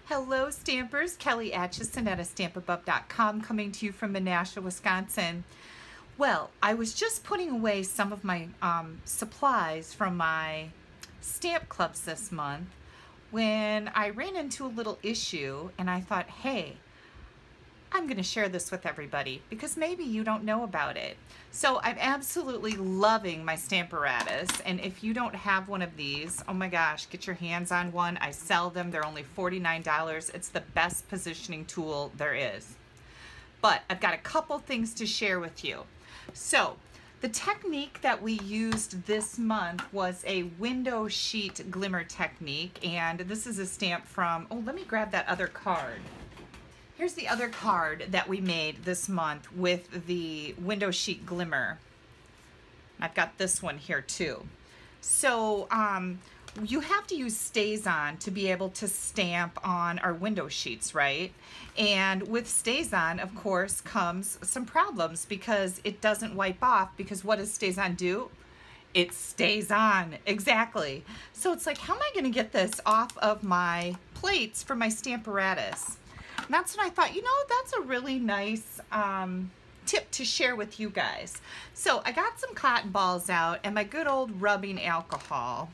Hello Stampers, Kelly Acheson at Stampin Up.com coming to you from Menasha, Wisconsin. Well, I was just putting away some of my supplies from my stamp clubs this month when I ran into a little issue and I thought, hey, I'm going to share this with everybody because maybe you don't know about it. So I'm absolutely loving my Stamparautus, and if you don't have one of these, oh my gosh, get your hands on one. I sell them. They're only $49. It's the best positioning tool there is. But I've got a couple things to share with you. So the technique that we used this month was a window sheet glimmer technique, and this is a stamp from, oh, let me grab that other card. Here's the other card that we made this month with the window sheet glimmer. I've got this one here too. So you have to use Stazon to be able to stamp on our window sheets, right? And with Stazon, of course, comes some problems because it doesn't wipe off, because what does Stazon do? It stays on, exactly. So it's like, how am I gonna get this off of my plates for my Stamparautus? And that's when I thought, you know, that's a really nice tip to share with you guys. So I got some cotton balls out and my good old rubbing alcohol.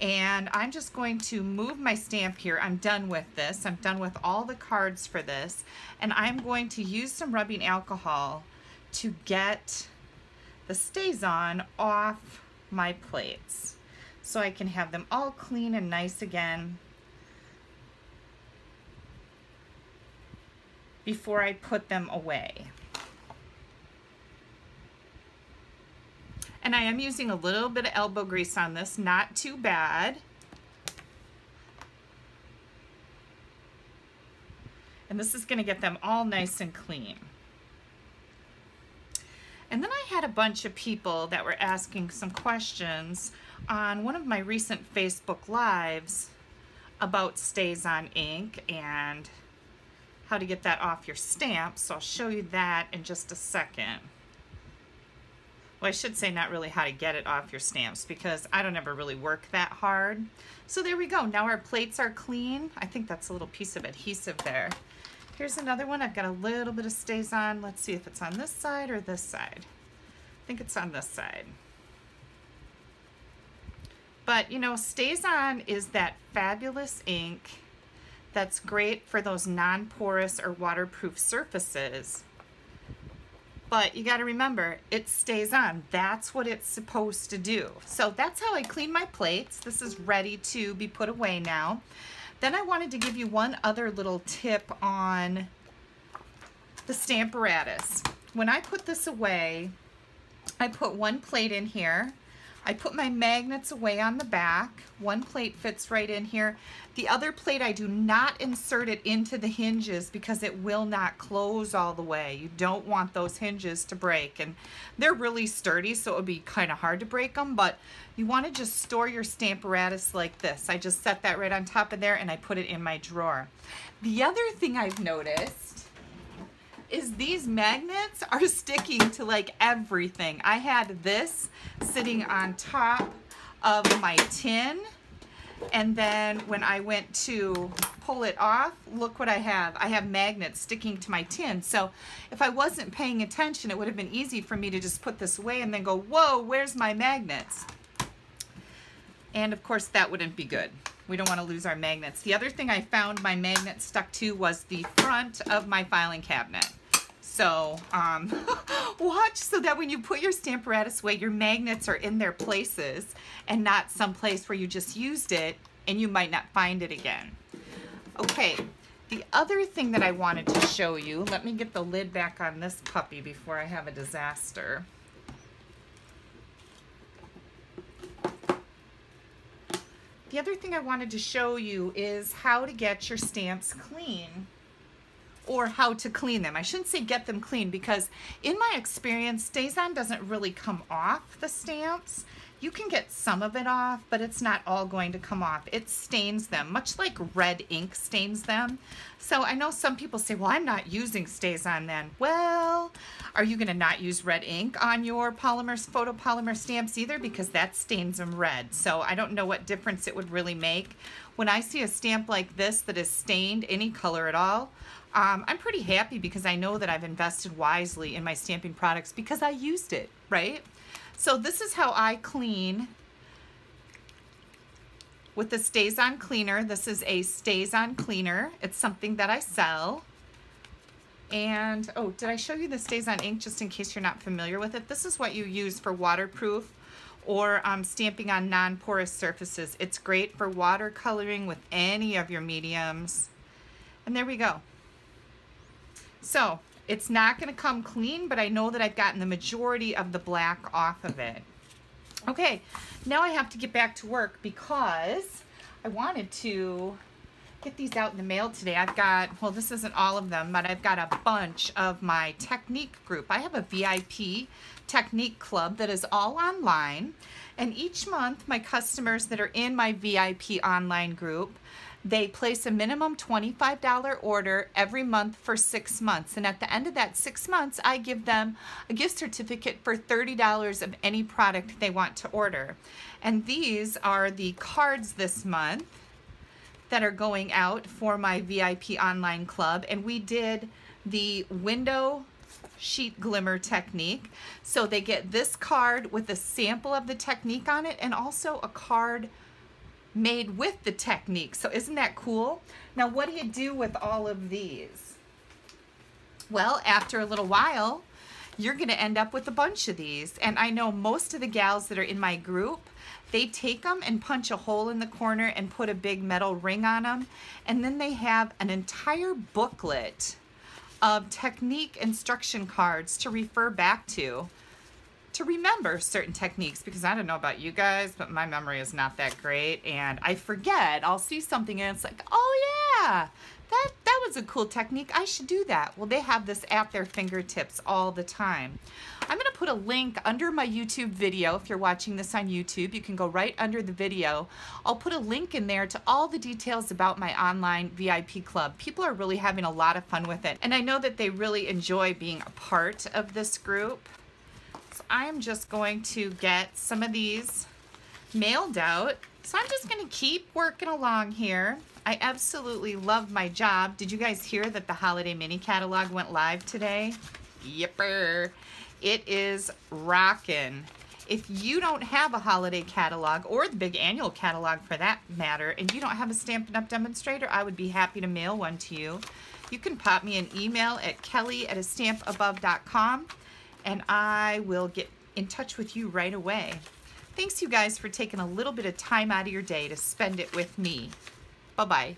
And I'm just going to move my stamp here. I'm done with this. I'm done with all the cards for this. And I'm going to use some rubbing alcohol to get the Stazon off my plates so I can have them all clean and nice again before I put them away. And I am using a little bit of elbow grease on this, not too bad. And this is gonna get them all nice and clean. And then I had a bunch of people that were asking some questions on one of my recent Facebook Lives about Stazon ink and how to get that off your stamp. So I'll show you that in just a second. Well, I should say not really how to get it off your stamps, because I don't ever really work that hard. So there we go. Now our plates are clean. I think that's a little piece of adhesive there. Here's another one. I've got a little bit of Stazon. Let's see if it's on this side or this side. I think it's on this side. But you know, Stazon is that fabulous ink that's great for those non-porous or waterproof surfaces. But you got to remember, it stays on. That's what it's supposed to do. So that's how I clean my plates. This is ready to be put away now. Then I wanted to give you one other little tip on the Stamparautus. When I put this away, I put one plate in here. I put my magnets away on the back. One plate fits right in here. The other plate, I do not insert it into the hinges because it will not close all the way. You don't want those hinges to break, and they're really sturdy, so it would be kind of hard to break them, but you want to just store your Stamparautus like this. I just set that right on top of there and I put it in my drawer. The other thing I've noticed is these magnets are sticking to like everything. I had this sitting on top of my tin, and then when I went to pull it off, look what I have. I have magnets sticking to my tin. So if I wasn't paying attention, it would have been easy for me to just put this away and then go, whoa, where's my magnets? And of course that wouldn't be good. We don't want to lose our magnets. The other thing I found my magnets stuck to was the front of my filing cabinet. So watch so that when you put your Stamparautus away, your magnets are in their places and not someplace where you just used it and you might not find it again. Okay, the other thing that I wanted to show you, let me get the lid back on this puppy before I have a disaster. The other thing I wanted to show you is how to get your stamps clean, or how to clean them. I shouldn't say get them clean, because in my experience, Stazon doesn't really come off the stamps. You can get some of it off, but it's not all going to come off. It stains them, much like red ink stains them. So I know some people say, well, I'm not using Stazon then. Well, are you gonna not use red ink on your polymers, photopolymer stamps either? Because that stains them red. So I don't know what difference it would really make. when I see a stamp like this that is stained any color at all, I'm pretty happy because I know that I've invested wisely in my stamping products because I used it, right? So this is how I clean with the Stazon cleaner. This is a Stazon cleaner. It's something that I sell. And, oh, did I show you the Stazon ink just in case you're not familiar with it? This is what you use for waterproof or stamping on non-porous surfaces. It's great for watercoloring with any of your mediums. And there we go. So, it's not going to come clean, but I know that I've gotten the majority of the black off of it. Okay, now I have to get back to work because I wanted to get these out in the mail today. I've got, well, this isn't all of them, but I've got a bunch of my technique group. I have a VIP technique club that is all online, and each month my customers that are in my VIP online group, they place a minimum $25 order every month for 6 months, and at the end of that 6 months I give them a gift certificate for $30 of any product they want to order. And these are the cards this month that are going out for my VIP online club, and we did the window sheet glimmer technique. So they get this card with a sample of the technique on it and also a card made with the technique. So isn't that cool? Now what do you do with all of these? Well, after a little while, you're gonna end up with a bunch of these. And I know most of the gals that are in my group, they take them and punch a hole in the corner and put a big metal ring on them. And then they have an entire booklet of technique instruction cards to refer back to remember certain techniques, because I don't know about you guys, but my memory is not that great and I forget. I'll see something and it's like, oh yeah, that was a cool technique. I should do that. Well, they have this at their fingertips all the time. I'm going to put a link under my YouTube video. If you're watching this on YouTube, you can go right under the video. I'll put a link in there to all the details about my online VIP club. People are really having a lot of fun with it, and I know that they really enjoy being a part of this group. So I am just going to get some of these mailed out. So I'm just going to keep working along here. I absolutely love my job. Did you guys hear that the holiday mini catalog went live today? Yipper. It is rockin'. If you don't have a holiday catalog or the big annual catalog for that matter, and you don't have a Stampin' Up! Demonstrator, I would be happy to mail one to you. You can pop me an email at kelly@astampabove.com and I will get in touch with you right away. Thanks you guys for taking a little bit of time out of your day to spend it with me. Bye-bye.